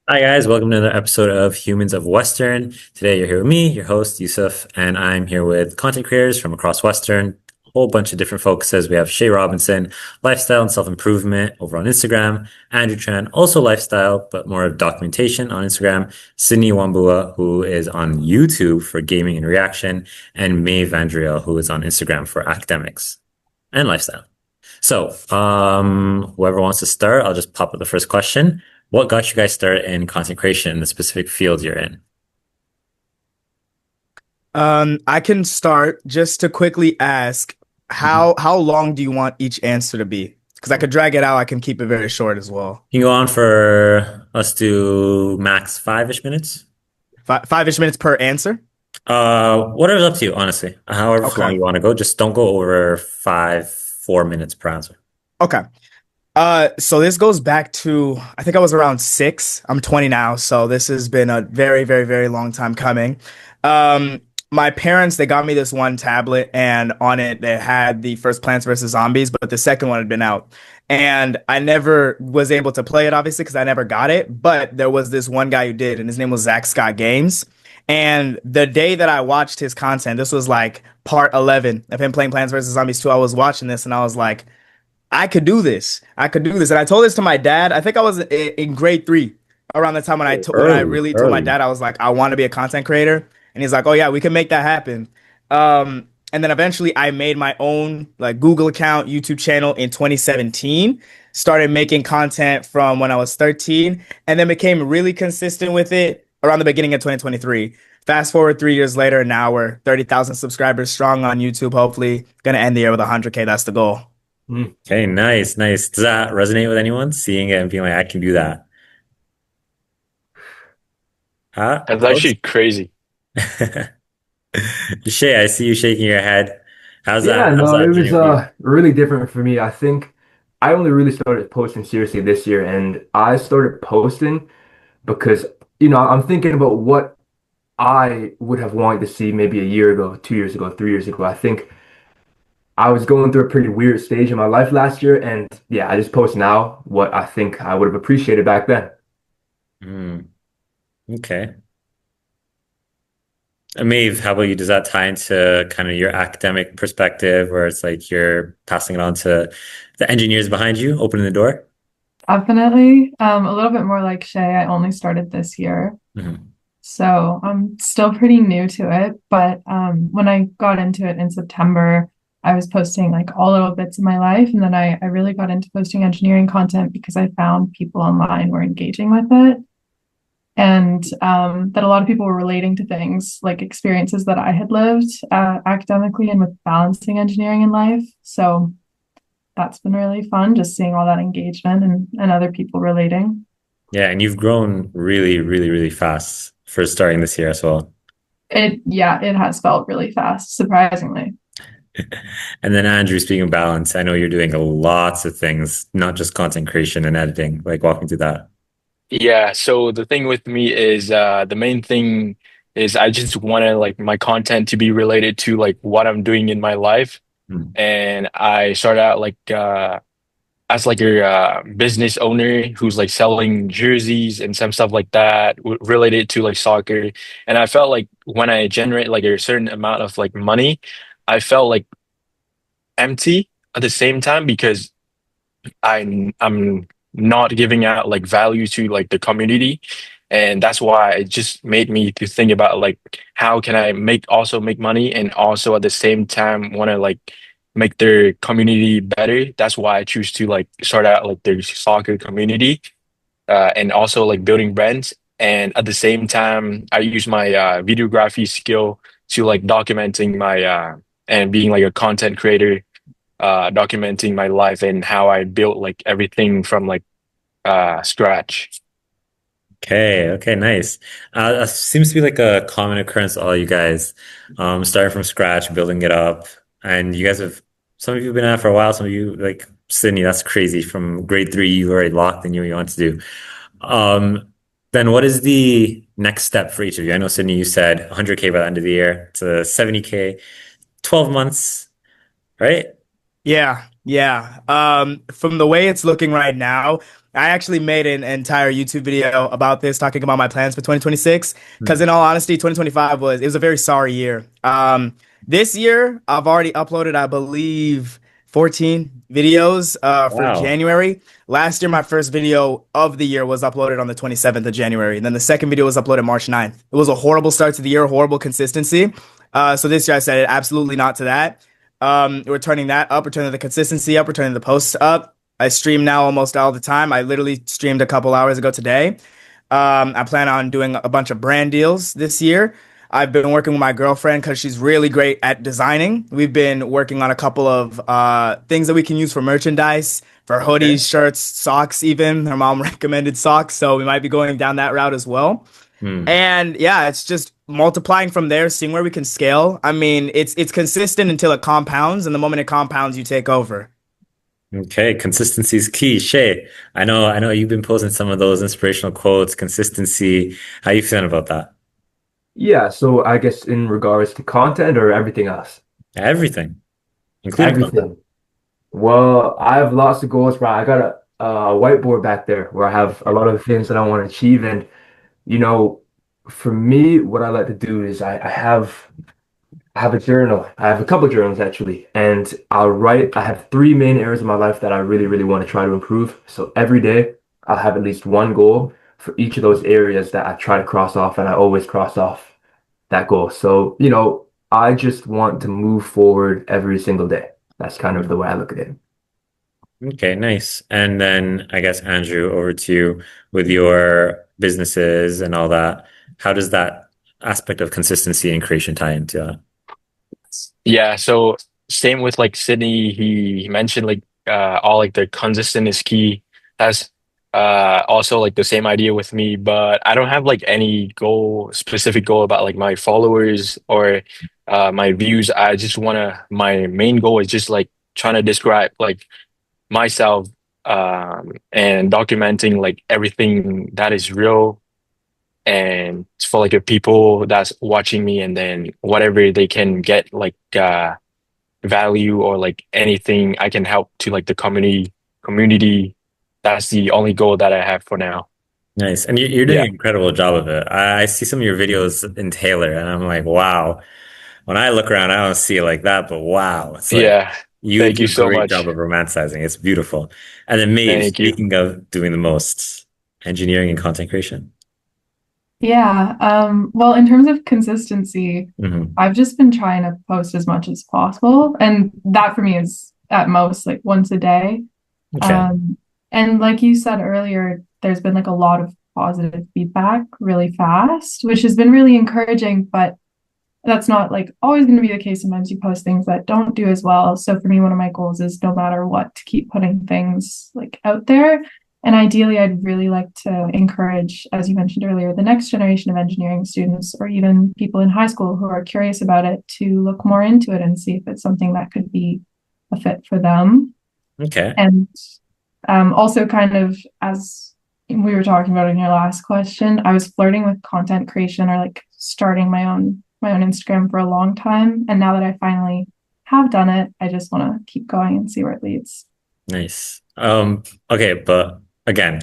Hi guys, welcome to another episode of Humans of Western. Today you're here with me, your host Yusuf, and I'm here with content creators from across Western. A whole bunch of different focuses. We have Shay Robinson, lifestyle and self-improvement over on Instagram. Andrew Chan, also lifestyle, but more of documentation on Instagram. Sydney Wambua, who is on YouTube for gaming and reaction, and Maeve Vandriel, who is on Instagram for academics and lifestyle. So, whoever wants to start, I'll just pop up the first question. What got you guys started in content creation in the specific field you're in? I can start just to quickly ask Mhm. how long do you want each answer to be? Because I could drag it out. I can keep it very short as well. You can go on for, let's do max 5-ish minutes. Five-ish minutes per answer. Whatever's up to you, honestly. However long Okay. you want to go, just don't go over 4 minutes per answer. Okay. So this goes back to I think I was around six. I'm 20 now, so this has been a very, very, very long time coming. My parents they got me this one tablet, and on it they had the first Plants vs Zombies, but the second one had been out, and I never was able to play it obviously because I never got it. But there was this one guy who did, and his name was Zach Scott Games. And the day that I watched his content, this was like part 11 of him playing Plants vs Zombies 2. I was watching this, and I was like. I could do this. I could do this. And I told this to my dad. I think I was in grade three around the time when Oh, when I early, really told my early. dad I was like, I want to be a content creator. And he's like, oh yeah, we can make that happen. And then eventually I made my own like Google account, YouTube channel in 2017. Started making content from when I was 13, and then became really consistent with it around the beginning of 2023. Fast forward 3 years later, now we're 30,000 subscribers strong on YouTube. Hopefully, gonna end the year with 100K. That's the goal. Okay, nice, nice. Does that resonate with anyone? Seeing it and being like, I can do that. Huh? That's Close? actually crazy. Shay, I see you shaking your head. How's Yeah, that? How's no, it that was journey for you? really different for me. I think I only really started posting seriously this year, and I started posting because, I'm thinking about what I would have wanted to see maybe a year ago, 2 years ago, 3 years ago. I think I was going through a pretty weird stage in my life last year, and yeah, I just post now what I think I would have appreciated back then. Hmm. Okay. Maeve, how about you? Does that tie into kind of your academic perspective where it's like you're passing it on to the engineers behind you, opening the door? Definitely. A little bit more like Shay. I only started this year, Mhm. so I'm still pretty new to it. But when I got into it in September, I was posting like all little bits of my life, and then I really got into posting engineering content because I found people online were engaging with it, and that a lot of people were relating to things like experiences that I had lived academically and with balancing engineering in life. So that's been really fun, just seeing all that engagement and other people relating. Yeah, and you've grown really, really, really fast for starting this year as well. Yeah, it has felt really fast, surprisingly. And then Andrew, speaking of balance, I know you're doing lots of things, not just content creation and editing. Like walking through that. Yeah, so the thing with me is the main thing is I just want to like my content to be related to like what I'm doing in my life. Hmm. And I started out like as like a business owner who's like selling jerseys and some stuff like that related to like soccer. And I felt like when I generate like a certain amount of like money, I felt like empty at the same time because I'm not giving out like value to like the community, and that's why it just made me to think about like how can I make money and also at the same time want to like make their community better. That's why I choose to like start out like the soccer community, and also like building brands. And at the same time, I use my videography skill to like documenting my and being like a content creator, documenting my life and how I built like everything from like scratch. Okay, okay, nice. That seems to be like a common occurrence to all you guys, starting from scratch, building it up. And you guys have, some of you have been at it for a while, some of you, like Sydney, that's crazy. From grade three, you already locked and knew what you want to do. Um, then what is the next step for each of you? I know Sydney, you said 100K by the end of the year to 70K, 12 months, right? Yeah, yeah. From the way it's looking right now, I actually made an entire YouTube video about this, talking about my plans for 2026. Because Hmm. in all honesty, 2025 was a very sorry year. This year I've already uploaded, I believe, 14 videos for Wow. January. Last year, my first video of the year was uploaded on the 27th of January, and then the second video was uploaded March 9th. It was a horrible start to the year, horrible consistency. So this year I said absolutely not to that. We're turning that up, we're turning the consistency up, we're turning the posts up. I stream now almost all the time. I literally streamed a couple hours ago today. I plan on doing a bunch of brand deals this year. I've been working with my girlfriend because she's really great at designing. We've been working on a couple of things that we can use for merchandise, for Okay. hoodies, shirts, socks, even. Her mom recommended socks, so we might be going down that route as well. Hmm. And yeah, it's just multiplying from there, seeing where we can scale. I mean, it's consistent until it compounds, and the moment it compounds, you take over. Okay, consistency is key. Shay, I know you've been posting some of those inspirational quotes, consistency. How you feeling about that? Yeah, so I guess in regards to content or everything else? Everything, including content. Everything. Well, I have lots of goals, right? I got a whiteboard back there where I have a lot of the things that I want to achieve. And, you know, for me, what I like to do is I have a journal. I have a couple journals actually, and I'll write. I have three main areas of my life that I really, really want to try to improve. So every day I'll have at least one goal for each of those areas that I try to cross off, and I always cross off that goal. So, I just want to move forward every single day. That's kind of the way I look at it. Okay, nice. And then I guess Andrew, over to you with your businesses and all that. How does that aspect of consistency and creation tie into that? Yeah, so same with like Sydney, he mentioned like all like the consistent is key. That's also like the same idea with me, but I don't have like any specific goal about like my followers or my views. I just wanna my main goal is just like trying to describe like myself and documenting like everything that is real and for like the people that's watching me and then whatever they can get like value or like anything I can help to like the community. That's the only goal that I have for now. Nice. And you're doing Yeah. an incredible job of it. I see some of your videos in Taylor and I'm like, wow. When I look around, I don't see it like that, but wow. It's like Yeah. you Thank do you a so great job much. of romanticizing. It's beautiful. And then Maeve, Thank you. speaking of doing the most, engineering and content creation. Yeah, well, in terms of consistency, Hmm. I've just been trying to post as much as possible, and that for me is at most like once a day. Okay. Um, and like you said earlier, there's been like a lot of positive feedback really fast, which has been really encouraging, but that's not like always going to be the case. Sometimes you post things that don't do as well. So for me, one of my goals is no matter what, to keep putting things like out there. And ideally, I'd really like to encourage, as you mentioned earlier, the next generation of engineering students or even people in high school who are curious about it to look more into it and see if it's something that could be a fit for them. Okay. And also, kind of as we were talking about in your last question, I was flirting with content creation or like starting my own Instagram for a long time. And now that I finally have done it, I just want to keep going and see where it leads. Nice. Okay, but again,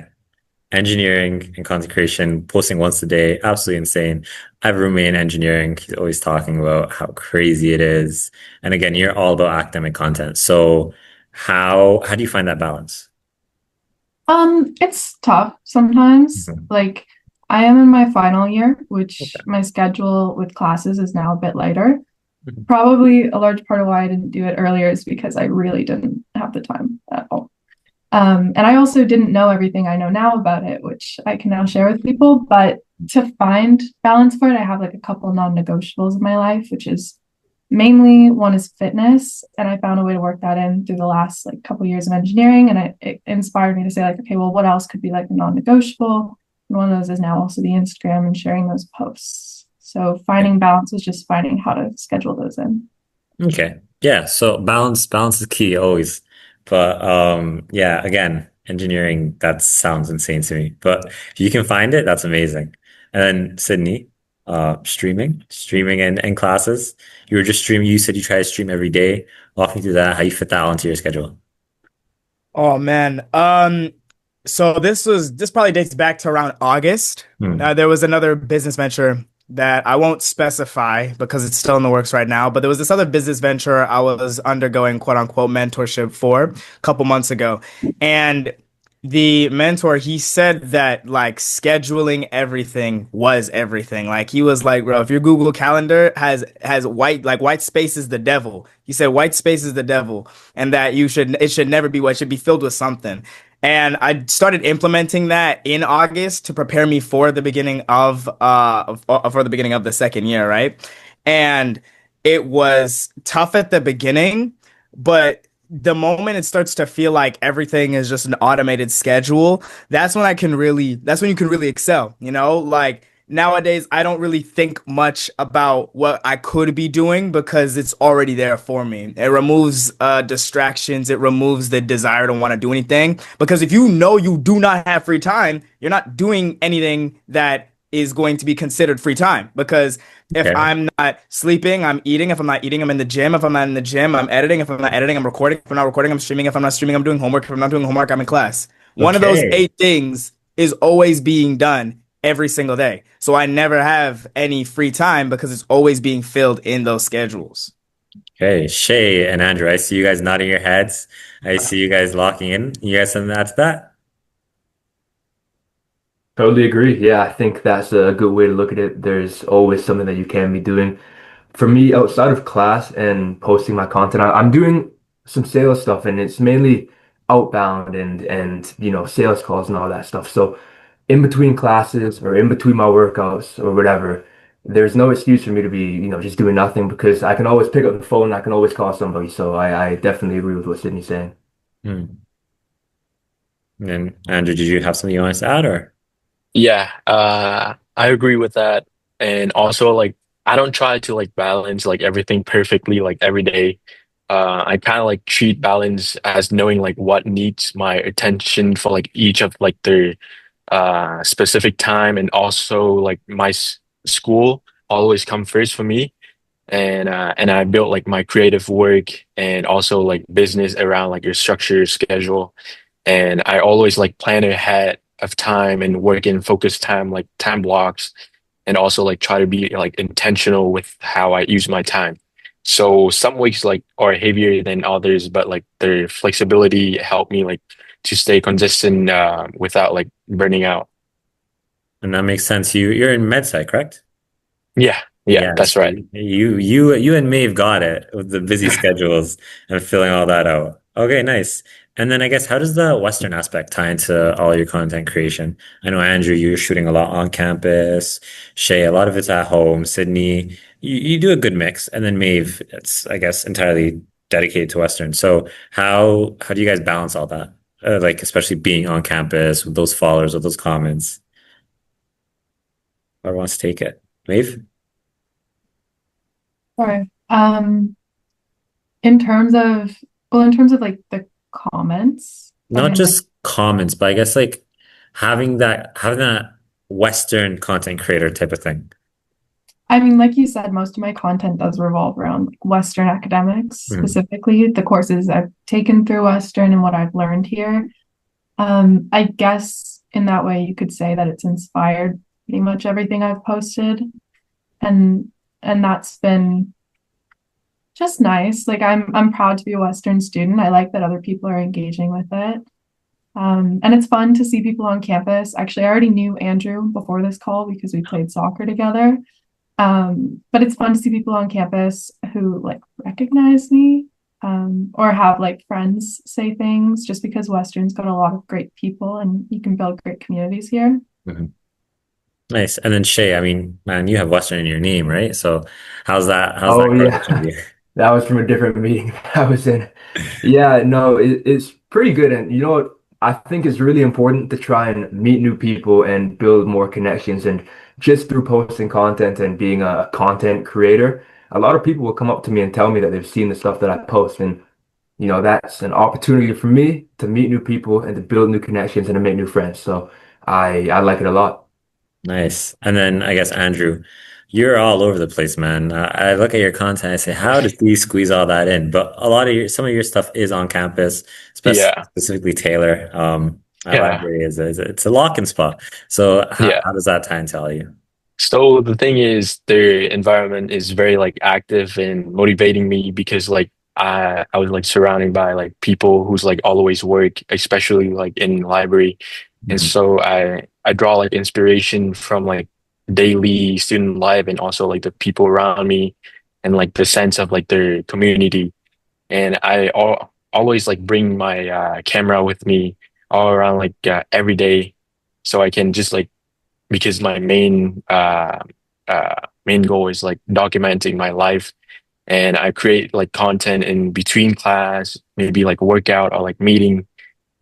engineering and content creation, posting once a day, absolutely insane. I have a roommate in engineering. He's always talking about how crazy it is. And again, you're all about academic content. So how do you find that balance? It's tough sometimes. Mhm. Like I am in my final year, which Okay. my schedule with classes is now a bit lighter. Mhm. Probably a large part of why I didn't do it earlier is because I really didn't have the time at all. And I also didn't know everything I know now about it, which I can now share with people. But to find balance for it, I have like a couple non-negotiables in my life, which is mainly one is fitness. And I found a way to work that in through the last like couple years of engineering. And it inspired me to say, like, okay, well, what else could be like a non-negotiable? And one of those is now also the Instagram and sharing those posts. So finding balance is just finding how to schedule those in. Okay. Yeah. So balance is key always. But yeah, again, engineering, that sounds insane to me. But if you can find it, that's amazing. And then Sydney, streaming and classes. You were just streaming, you said you try to stream every day. Walk me through that, how you fit that onto your schedule. Oh man. So this probably dates back to around August. Hmm. There was another business venture that I won't specify because it's still in the works right now, but there was this other business venture I was undergoing quote unquote mentorship for a couple months ago. And the mentor, he said that like scheduling everything was everything. Like he was like, bro, if your Google Calendar has white space is the devil. He said white space is the devil, and that it should never be what it should be filled with something. And I started implementing that in August to prepare me for the beginning for the beginning of the second year, right? And it was tough at the beginning, but the moment it starts to feel like everything is just an automated schedule, that's when you can really excel, you know? Like nowadays I don't really think much about what I could be doing because it's already there for me. It removes distractions, it removes the desire to want to do anything because if you know you do not have free time, you're not doing anything that is going to be considered free time because if Okay. I'm not sleeping, I'm eating. If I'm not eating, I'm in the gym. If I'm not in the gym, I'm editing. If I'm not editing, I'm recording. If I'm not recording, I'm streaming. If I'm not streaming, I'm doing homework. If I'm not doing homework, I'm in class. One of those Okay. eight things is always being done every single day. So I never have any free time because it's always being filled in those schedules. Okay. Shay and Andrew, I see you guys nodding your heads. I see you guys locking in. You guys something to add to that? Totally agree. Yeah, I think that's a good way to look at it. There's always something that you can be doing. For me, outside of class and posting my content, I'm doing some sales stuff, and it's mainly outbound and sales calls and all that stuff. So in between classes or in between my workouts or whatever, there's no excuse for me to be, just doing nothing because I can always pick up the phone, I can always call somebody. So I definitely agree with what Sydney's saying. Hmm. And Andrew, did you have something you want to add or? Yeah, I agree with that. And also like I don't try to like balance like everything perfectly like every day. I kind of like treat balance as knowing like what needs my attention for like each of like their specific time, and also like my school always come first for me. And I built like my creative work and also like business around like your structure schedule. And I always like plan ahead of time and work in focus time, like time blocks, and also like try to be like intentional with how I use my time. So some weeks like are heavier than others, but like their flexibility help me like to stay consistent without like burning out. And that makes sense. You're in med sci, correct? Yeah, yeah, Yeah, that's so right. you and Maeve got it with the busy schedules and filling all that out. Okay, nice. And then I guess how does the Western aspect tie into all your content creation? I know Andrew, you're shooting a lot on campus. Shay, a lot of it's at home. Sydney, you do a good mix. And then Maeve, it's I guess entirely dedicated to Western. So how do you guys balance all that? Like especially being on campus with those followers, with those comments. Whoever wants to take it. Maeve? Sorry. In terms of like the comments, I Not mean, like, just comments, but I guess like having that Western content creator type of thing. like you said, most of my content does revolve around like, Western academics, Mhm. specifically the courses I've taken through Western and what I've learned here. I guess in that way you could say that it's inspired pretty much everything I've posted, and that's been just nice. Like I'm proud to be a Western student. I like that other people are engaging with it. And it's fun to see people on campus. Actually, I already knew Andrew before this call because we played soccer together. But it's fun to see people on campus who like recognize me, or have like friends say things just because Western's got a lot of great people and you can build great communities here. Mhm. Nice. And then Shay, I mean, man, you have Western in your name, right? So how's that Oh correlation with yeah, you? that was from a different meeting I was in. Yeah, no, it's pretty good. And you know what? I think it's really important to try and meet new people and build more connections. And just through posting content and being a content creator, a lot of people will come up to me and tell me that they've seen the stuff that I post. And, that's an opportunity for me to meet new people and to build new connections and to make new friends. So I like it a lot. Nice. And then I guess Andrew, you're all over the place, man. I look at your content, I say, how does he squeeze all that in? But some of your stuff is on campus, Yeah. specifically Taylor. My Yeah. library it's a lock-in spot. So Yeah. how does that tie into all you? So the thing is, their environment is very like active and motivating me because like I was like surrounded by like people who's like always work, especially like in library, and Mhm. so I draw like inspiration from like daily student life and also like the people around me and like the sense of like their community. And always like bring my camera with me all around like every day, so I can just like because my main goal is like documenting my life, and I create like content in between class, maybe like workout or like meeting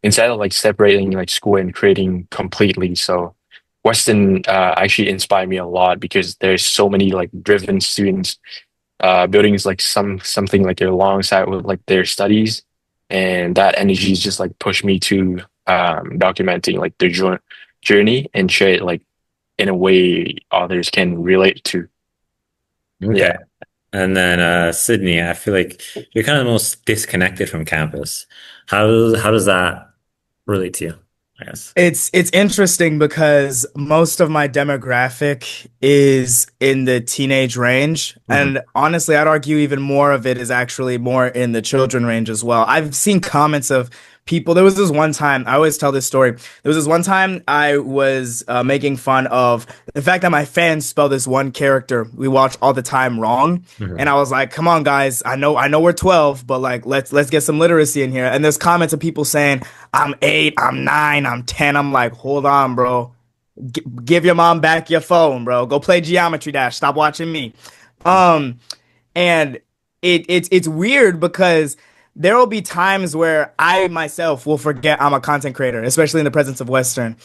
instead of like separating like school and creating completely. So Western actually inspired me a lot because there's so many like driven students building is like something like alongside with like their studies, and that energy is just like push me to documenting like their journey and share it like in a way others can relate to. Okay. Yeah. And then Sydney, I feel like you're kind of the most disconnected from campus. How does that relate to you, I guess? It's interesting because most of my demographic is in the teenage range, Hmm. and honestly, I'd argue even more of it is actually more in the children range as well. I've seen comments of people. There was this one time, I always tell this story. There was this one time I was making fun of the fact that my fans spell this one character we watch all the time wrong. And Hmm. I was like, "Come on, guys! I know we're 12, but like, let's get some literacy in here." And there's comments of people saying, "I'm 8, I'm 9, I'm 10." I'm like, "Hold on, bro. Give your mom back your phone, bro. Go play Geometry Dash. Stop watching me." Um, and it's weird because there will be times where I myself will forget I'm a content creator, especially in the presence of Western.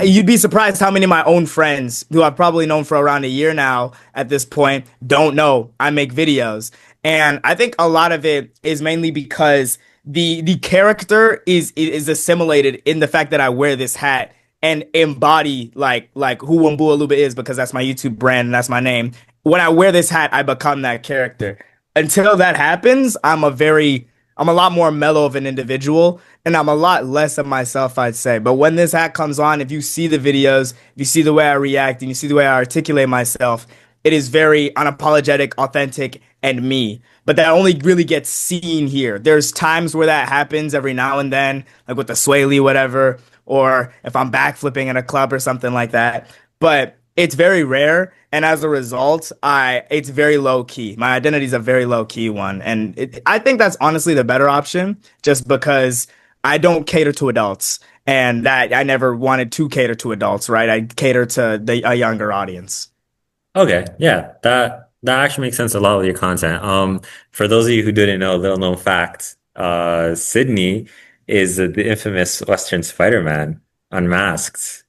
You'd be surprised how many of my own friends, who I've probably known for around a year now at this point, don't know I make videos. And I think a lot of it is mainly because the character is assimilated in the fact that I wear this hat and embody like who Wambua Luba is, because that's my YouTube brand and that's my name. When I wear this hat, I become that character. Until that happens, I'm a lot more mellow of an individual and I'm a lot less of myself, I'd say. But when this hat comes on, if you see the videos, if you see the way I react and you see the way I articulate myself, it is very unapologetic, authentic, and me. But that only really gets seen here. There's times where that happens every now and then, like with the Sway Lee, whatever, or if I'm backflipping at a club or something like that. But it's very rare, and as a result, I it's very low key. My identity is a very low key one, and I think that's honestly the better option, just because I don't cater to adults, and that I never wanted to cater to adults, right? I cater to a younger audience. Okay, yeah, that actually makes sense a lot with your content. For those of you who didn't know, little known fact, Sydney is the infamous Western Spider-Man unmasked.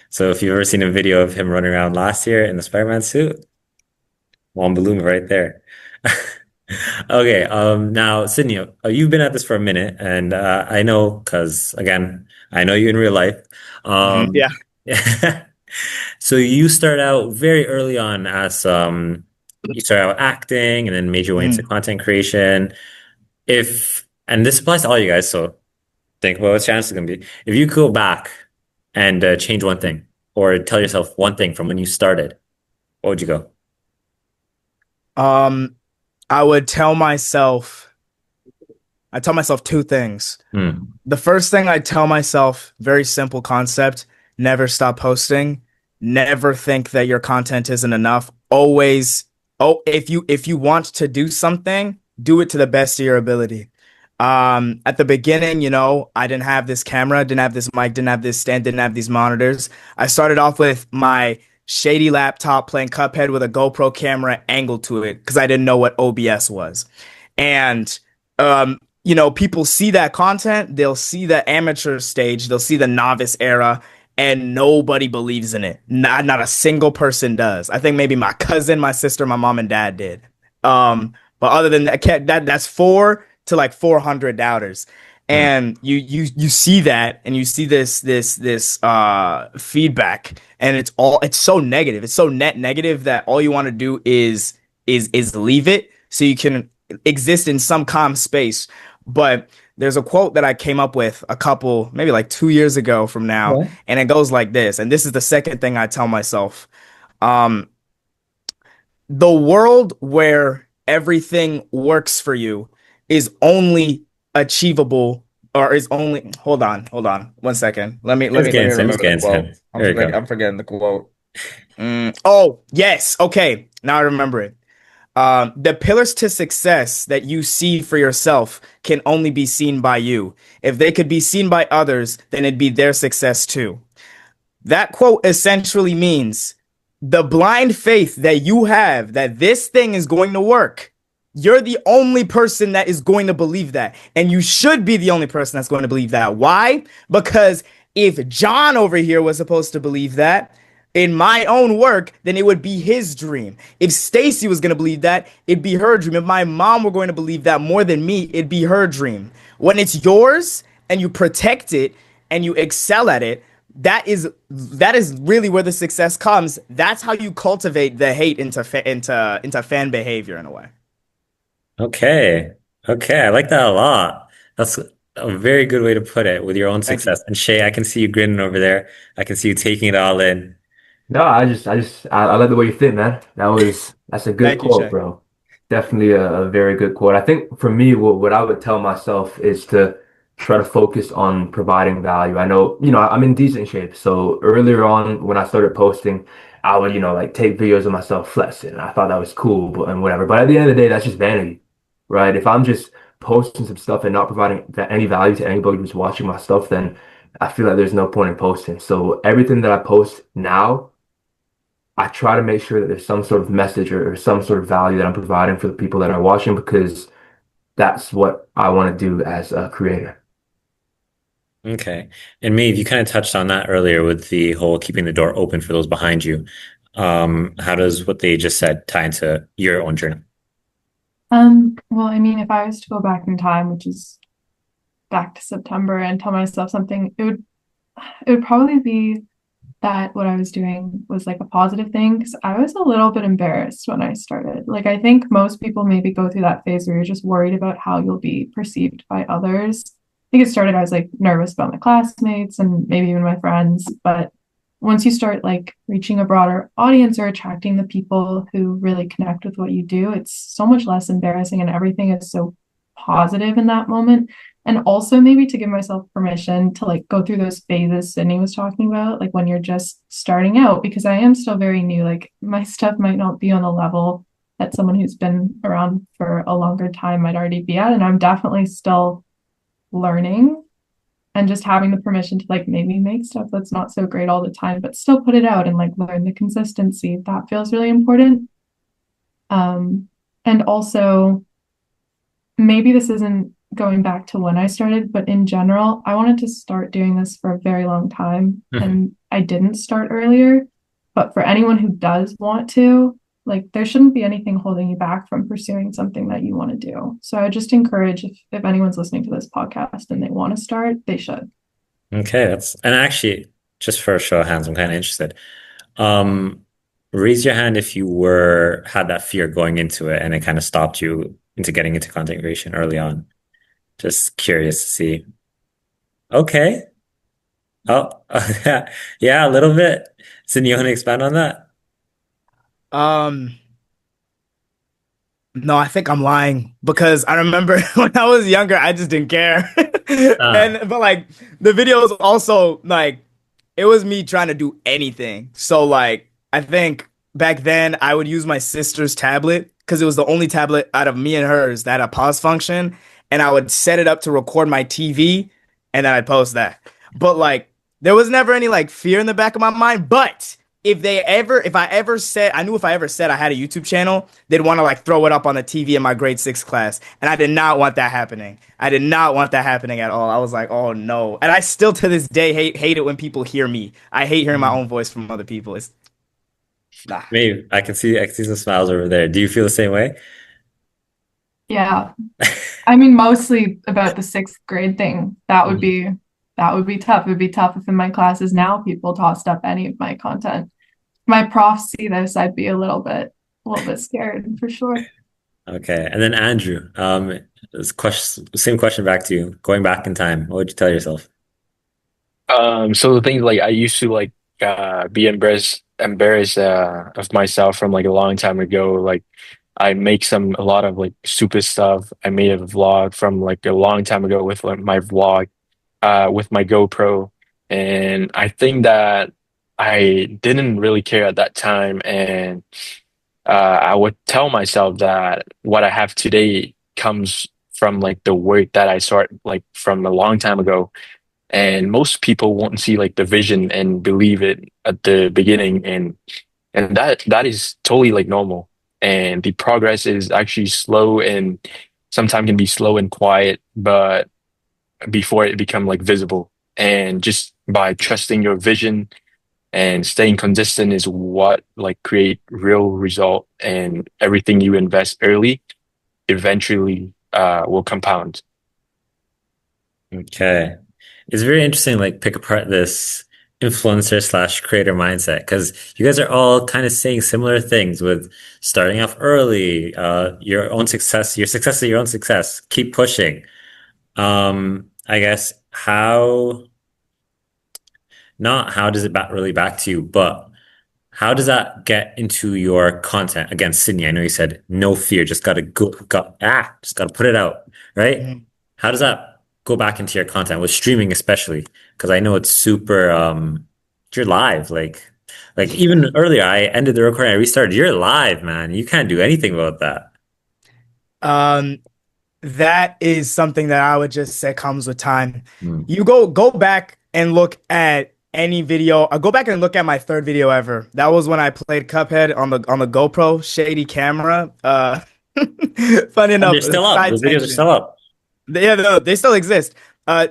So if you've ever seen a video of him running around last year in the Spider-Man suit, Juan Balloon right there. Okay, now Sydney, you've been at this for a minute, and I know because again, I know you in real life. Yeah. Um, so you start out very early on as you start out acting, and then made your way into Mhm. content creation. If and this applies to all you guys, so think about what chance it's gonna be. If you go back and change one thing, or tell yourself one thing from when you started, what would you go? Um, I would tell myself, I tell myself two things. Hmm. The first thing I tell myself, very simple concept, never stop posting. Never think that your content isn't enough. Always, oh, if you want to do something, do it to the best of your ability. At the beginning, I didn't have this camera, didn't have this mic, didn't have this stand, didn't have these monitors. I started off with my shady laptop playing Cuphead with a GoPro camera angled to it because I didn't know what OBS was. And people see that content, they'll see the amateur stage, they'll see the novice era, and nobody believes in it. Not a single person does. I think maybe my cousin, my sister, my mom and dad did. But other than that, that's four to like 400 doubters. Hmm. And you see that and you see this feedback, and it's so negative. It's so net negative that all you want to do is leave it so you can exist in some calm space. But there's a quote that I came up with a couple, maybe like 2 years ago from now, Yeah. and it goes like this. And this is the second thing I tell myself. Um, the world where everything works for you is only achievable or is only hold on 1 second. Just Let getting me to him, just remember the getting to quote. him. There we go. I'm forgetting the quote. Oh, yes. Okay. Now I remember it. The pillars to success that you see for yourself can only be seen by you. If they could be seen by others, then it'd be their success too. That quote essentially means the blind faith that you have that this thing is going to work. You're the only person that is going to believe that. And you should be the only person that's going to believe that. Why? Because if John over here was supposed to believe that in my own work, then it would be his dream. If Stacy was going to believe that, it'd be her dream. If my mom were going to believe that more than me, it'd be her dream. When it's yours and you protect it and you excel at it, that is really where the success comes. That's how you cultivate the hate into fan behavior in a way. Okay. Okay. I like that a lot. That's a very good way to put it with your own Thank you. success. And Shay, I can see you grinning over there. I can see you taking it all in. No, I like the way you think, man. That's a good Thank you, quote, Shay. bro. Definitely a very good quote. I think for me, what I would tell myself is to try to focus on providing value. I know, I'm in decent shape. So earlier on when I started posting, I would, like take videos of myself flexing. I thought that was cool, and whatever. But at the end of the day, that's just vanity, right? If I'm just posting some stuff and not providing any value to anybody who's watching my stuff, then I feel like there's no point in posting. So everything that I post now, I try to make sure that there's some sort of message or some sort of value that I'm providing for the people that are watching because that's what I want to do as a creator. Okay. And Maeve, you kind of touched on that earlier with the whole keeping the door open for those behind you. How does what they just said tie into your own journey? Well, I mean, if I was to go back in time, which is back to September, and tell myself something, it would probably be that what I was doing was like a positive thing because I was a little bit embarrassed when I started. Like, I think most people maybe go through that phase where you're just worried about how you'll be perceived by others. I think it started, I was like nervous about my classmates and maybe even my friends. But once you start like reaching a broader audience or attracting the people who really connect with what you do, it's so much less embarrassing and everything is so positive in that moment. And also maybe to give myself permission to like go through those phases Sydney was talking about, like when you're just starting out, because I am still very new. Like my stuff might not be on the level that someone who's been around for a longer time might already be at. And I'm definitely still learning and just having the permission to like maybe make stuff that's not so great all the time, but still put it out and like learn the consistency. That feels really important. And also maybe this isn't going back to when I started, but in general, I wanted to start doing this for a very long time Mhm. and I didn't start earlier. But for anyone who does want to, like, there shouldn't be anything holding you back from pursuing something that you want to do. So I would just encourage if anyone's listening to this podcast and they want to start, they should. Okay, that's and actually, just for a show of hands, I'm kind of interested. Um, Raise your hand if you were had that fear going into it and it kind of stopped you into getting into content creation early on. Just curious to see. Okay. Oh, yeah, yeah, a little bit. So you want to expand on that? Um, no, I think I'm lying because I remember when I was younger, I just didn't care. Ah, And but like the videos also like it was me trying to do anything. So like I think back then I would use my sister's tablet because it was the only tablet out of me and hers that had a pause function, and I would set it up to record my TV and then I'd post that. But like there was never any like fear in the back of my mind. But if I ever said, I knew if I ever said I had a YouTube channel, they'd want to like throw it up on the TV in my grade 6 class. And I did not want that happening. I did not want that happening at all. I was like, oh no. And I still to this day hate it when people hear me. I hate hearing my mhm. own voice from other people. It's nah. Maybe I can see some smiles over there. Do you feel the same way? Yeah. I mean, mostly about the sixth grade thing. That would be tough. It would be tough if in my classes now people tossed up any of my content. My profs see this, I'd be a little bit scared for sure. Okay. And then Andrew, same question back to you. Going back in time, what would you tell yourself? So the thing like I used to like be embarrassed of myself from like a long time ago. Like I make a lot of like stupid stuff. I made a vlog from like a long time ago with like, my vlog with my GoPro, and I think that I didn't really care at that time, and I would tell myself that what I have today comes from like the work that I start like from a long time ago, and most people won't see like the vision and believe it at the beginning, and that is totally like normal, and the progress is actually slow and sometimes can be slow and quiet, but before it become like visible, and just by trusting your vision and staying consistent is what like create real result, and everything you invest early eventually will compound. Okay. It's very interesting, like pick apart this influencer slash creator mindset because you guys are all kind of saying similar things with starting off early, your own success, your success is your own success. Keep pushing. I guess how not how does it really back to you, but how does that get into your content? Again, Sydney, I know you said no fear, just gotta just gotta put it out, right? Mhm. How does that go back into your content with streaming especially? Because I know it's super you're live. Like even earlier I ended the recording, I restarted. You're live, man. You can't do anything about that. Um, that is something that I would just say comes with time. Hmm. You go back and look at any video. I go back and look at my third video ever. That was when I played Cuphead on the GoPro shady camera. Funny And they're enough, still up. side The videos are tangent. still up. Yeah, no, they still exist.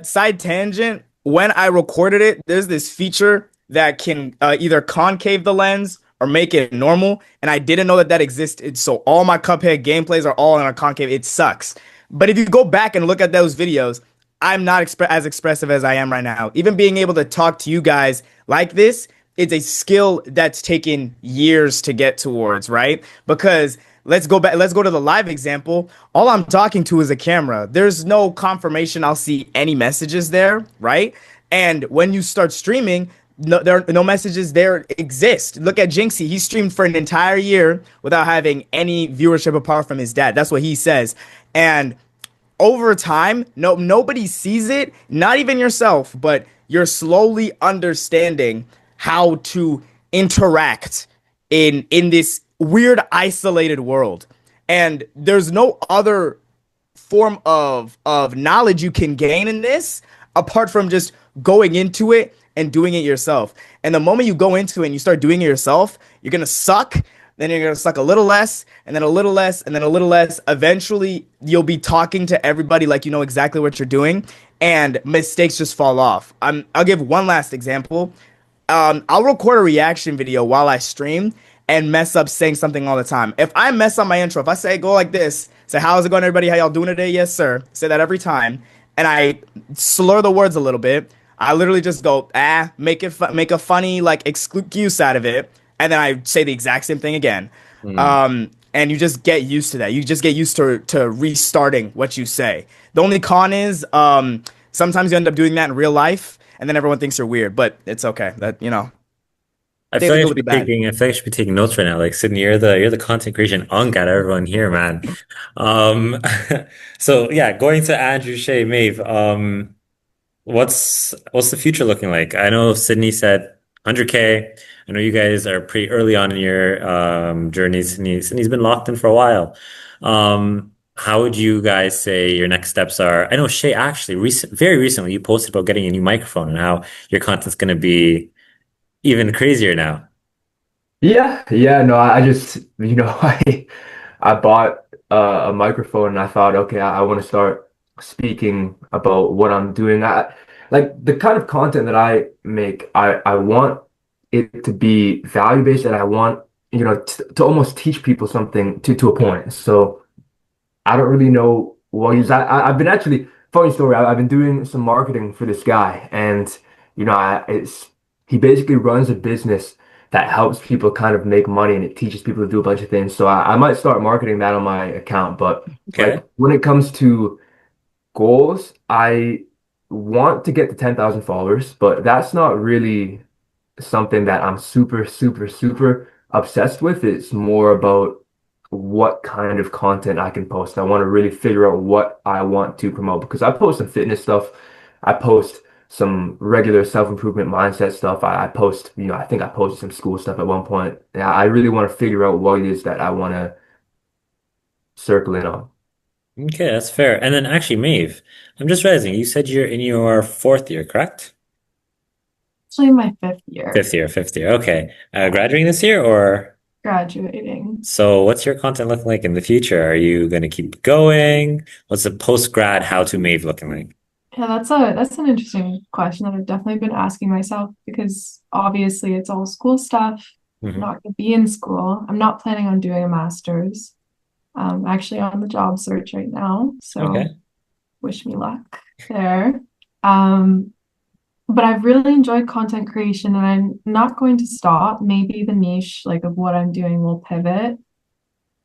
Side tangent. When I recorded it, there's this feature that can either concave the lens or make it normal, and I didn't know that that existed. So all my Cuphead gameplays are all in a concave. It sucks. But if you go back and look at those videos, I'm not as expressive as I am right now. Even being able to talk to you guys like this, it's a skill that's taken years to get towards, right? Because let's go back, let's go to the live example. All I'm talking to is a camera. There's no confirmation I'll see any messages there, right? And when you start streaming, no messages there exist. Look at Jinxie. He streamed for an entire year without having any viewership apart from his dad. That's what he says. And over time, nobody sees it, not even yourself, but you're slowly understanding how to interact in this weird isolated world. And there's no other form of knowledge you can gain in this apart from just going into it and doing it yourself. And the moment you go into it and you start doing it yourself, you're gonna suck. Then you're gonna suck a little less, and then a little less, and then a little less. Eventually, you'll be talking to everybody like you know exactly what you're doing, and mistakes just fall off. I'll give one last example. I'll record a reaction video while I stream and mess up saying something all the time. If I mess up my intro, if I say go like this, say how's it going, everybody? How y'all doing today? Yes, sir. Say that every time, and I slur the words a little bit. I literally just go make a funny like excuse out of it, and then I say the exact same thing again. Hmm. And you just get used to that. You just get used to restarting what you say. The only con is sometimes you end up doing that in real life, and then everyone thinks you're weird. But it's okay. That I take feel the like good I with should the be bad. taking I feel like I should be taking notes right now. Like Sydney, you're the content creation unk out of everyone here, man. Um so yeah, going to Andrew, Shay, Maeve, what's the future looking like? I know Sydney said 100K. I know you guys are pretty early on in your journey. Sydney's been locked in for a while. How would you guys say your next steps are? I know Shay actually very recently you posted about getting a new microphone and how your content's going to be even crazier now. Yeah, no, I just, I bought a microphone and I thought, okay, I want to start speaking about what I'm doing. I like the kind of content that I make, I want it to be value based and I want, to almost teach people something to a point. So I don't really know what he's. I've been actually funny story. I've been doing some marketing for this guy, and you know, I, it's he basically runs a business that helps people kind of make money and it teaches people to do a bunch of things. So I might start marketing that on my account. But Okay. like when it comes to goals, I want to get to 10,000 followers, but that's not really something that I'm super, super, super obsessed with. It's more about what kind of content I can post. I want to really figure out what I want to promote because I post some fitness stuff. I post some regular self-improvement mindset stuff. I post, I think I posted some school stuff at one point. Yeah, I really want to figure out what it is that I want to circle in on. Okay, that's fair. And then actually, Maeve, I'm just realizing you said you're in your fourth year, correct? Actually, my fifth year Fifth year. Okay. Graduating this year or graduating. so what's your content looking like in the future? Are you going to keep going? What's the post-grad how-to Maeve looking like? Yeah, that's an interesting question that I've definitely been asking myself because obviously it's all school stuff. I'm Hmm. not going to be in school. I'm not planning on doing a master's. Actually on the job search right now, so Okay. wish me luck there. Um, but I've really enjoyed content creation and I'm not going to stop. Maybe the niche like of what I'm doing will pivot.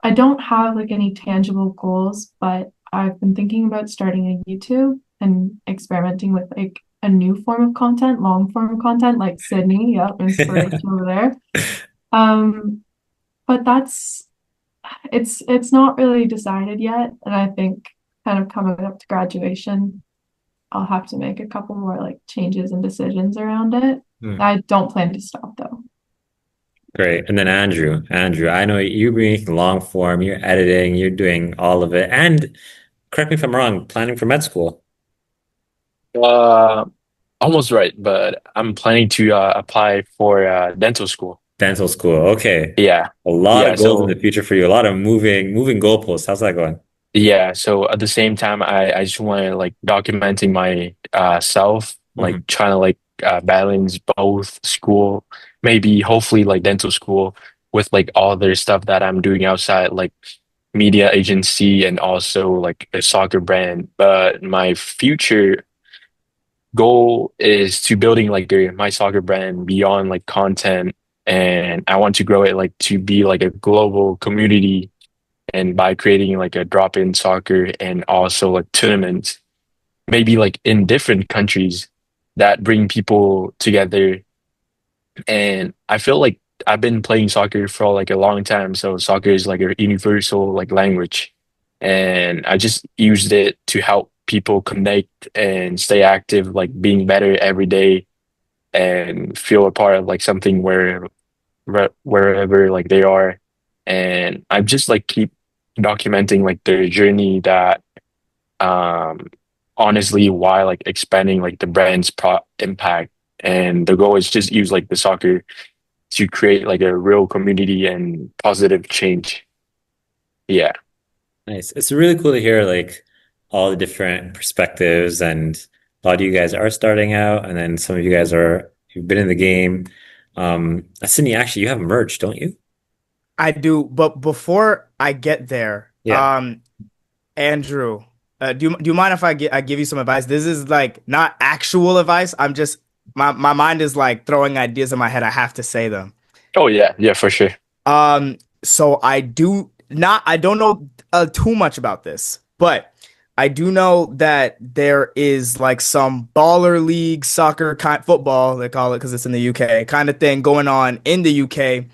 I don't have like any tangible goals, but I've been thinking about starting a YouTube and experimenting with like a new form of content, long form content, like Sydney. Yep, inspiration over there. Um, but it's not really decided yet, and I think kind of coming up to graduation, I'll have to make a couple more like changes and decisions around it. Hmm. I don't plan to stop though. Great. And then Andrew, I know you're making long form, you're editing, you're doing all of it. And correct me if I'm wrong, planning for med school, Uh, Almost right, but I'm planning to apply for dental school. dental school. Okay. Yeah, A lot yeah. of goals in the So future for you, a lot of moving goalposts. How's that going? yeah, so at the same time, I just want to like documenting my self, like Hmm. trying to like balance both school, maybe hopefully like dental school with like all the stuff that I'm doing outside, like media agency and also like a soccer brand. But my future goal is to building like my soccer brand beyond like content, and I want to grow it like to be like a global community and by creating like a drop-in soccer and also like tournaments, maybe like in different countries that bring people together. And I feel like I've been playing soccer for like a long time, so soccer is like a universal like language, and I just used it to help people connect and stay active, like being better every day and feel a part of like something wherever like they are. And I just like keep documenting like their journey that um honestly while like expanding like the brand's pro impact. And the goal is just use like the soccer to create like a real community and positive change. Yeah. Nice. It's really cool to hear like all the different perspectives and a lot of you guys are starting out and then some of you guys are you've been in the game. Sydney, actually you have merch, don't you? I do, but before I get there, Yeah. Andrew, do you mind if I give you some advice? This is like not actual advice. I'm just my mind is like throwing ideas in my head. I have to say them. Oh yeah, yeah, for sure. So I don't know too much about this, but I do know that there is like some baller league soccer kind football, they call it because it's in the UK, kind of thing going on in the UK.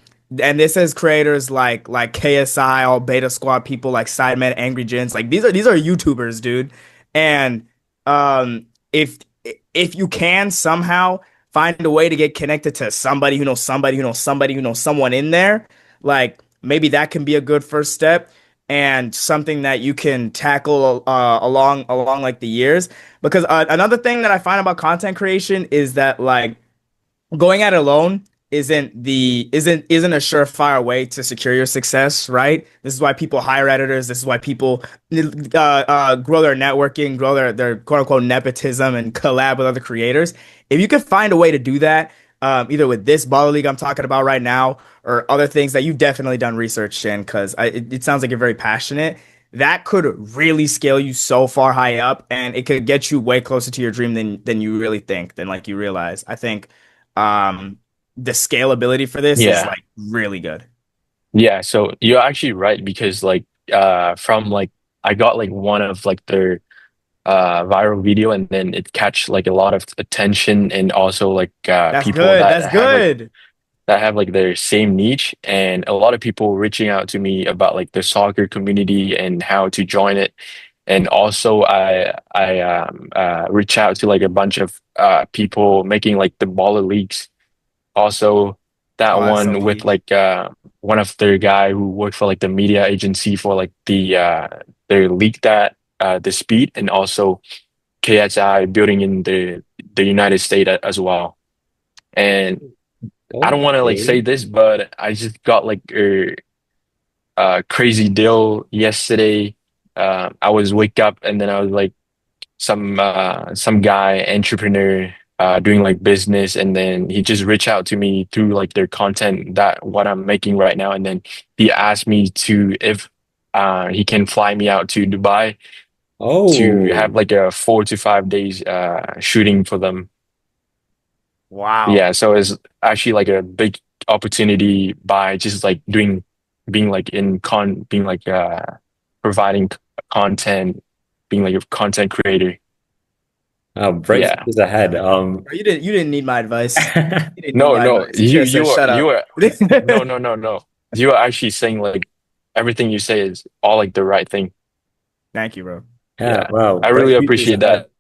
And this has creators like KSI, all Beta Squad people like Sidemen, Angry Gents. Like these are YouTubers, dude. And um if if you can somehow find a way to get connected to somebody who knows somebody who knows somebody who knows someone in there, like maybe that can be a good first step and something that you can tackle along like the years. Because another thing that I find about content creation is that like going at it alone isn't a surefire way to secure your success, right? This is why people hire editors. This is why people grow their networking, grow their quote unquote nepotism, and collab with other creators. If you could find a way to do that, either with this baller league I'm talking about right now, or other things that you've definitely done research in, because it sounds like you're very passionate. That could really scale you so far high up, and it could get you way closer to your dream than you really think, than like you realize. I think. Um, the scalability for this is Yeah. like really good. Yeah, so you're actually right because like from like I got like one of like their viral video and then it catch like a lot of attention and also like That's people good. That's good. that have like their same niche and a lot of people reaching out to me about like the soccer community and how to join it. And also I reach out to like a bunch of people making like the baller leagues. Also that Oh, that's so one with key. like one of their guy who worked for like the media agency for like their league that the speed and also KSI building in the United States as well. And I don't want to like Okay. say this, but I just got like a crazy deal yesterday. I was wake up and then I was like some guy entrepreneur doing like business, and then he just reached out to me through like their content that what I'm making right now, and then he asked me to if he can fly me out to Dubai to have Oh, like a 4 to 5 days shooting for them. Wow. Yeah, so it's actually like a big opportunity by just like doing being like in con being like providing content, being like a content creator. bright Yeah. futures ahead. Bro, you didn't need my advice. You didn't need No, my no, advice. You should have said shut you up. are no, no, no, no. You are actually saying like everything you say is all like the right thing. Thank you, bro. Yeah, Yeah. wow, I bright really futures appreciate ahead. that.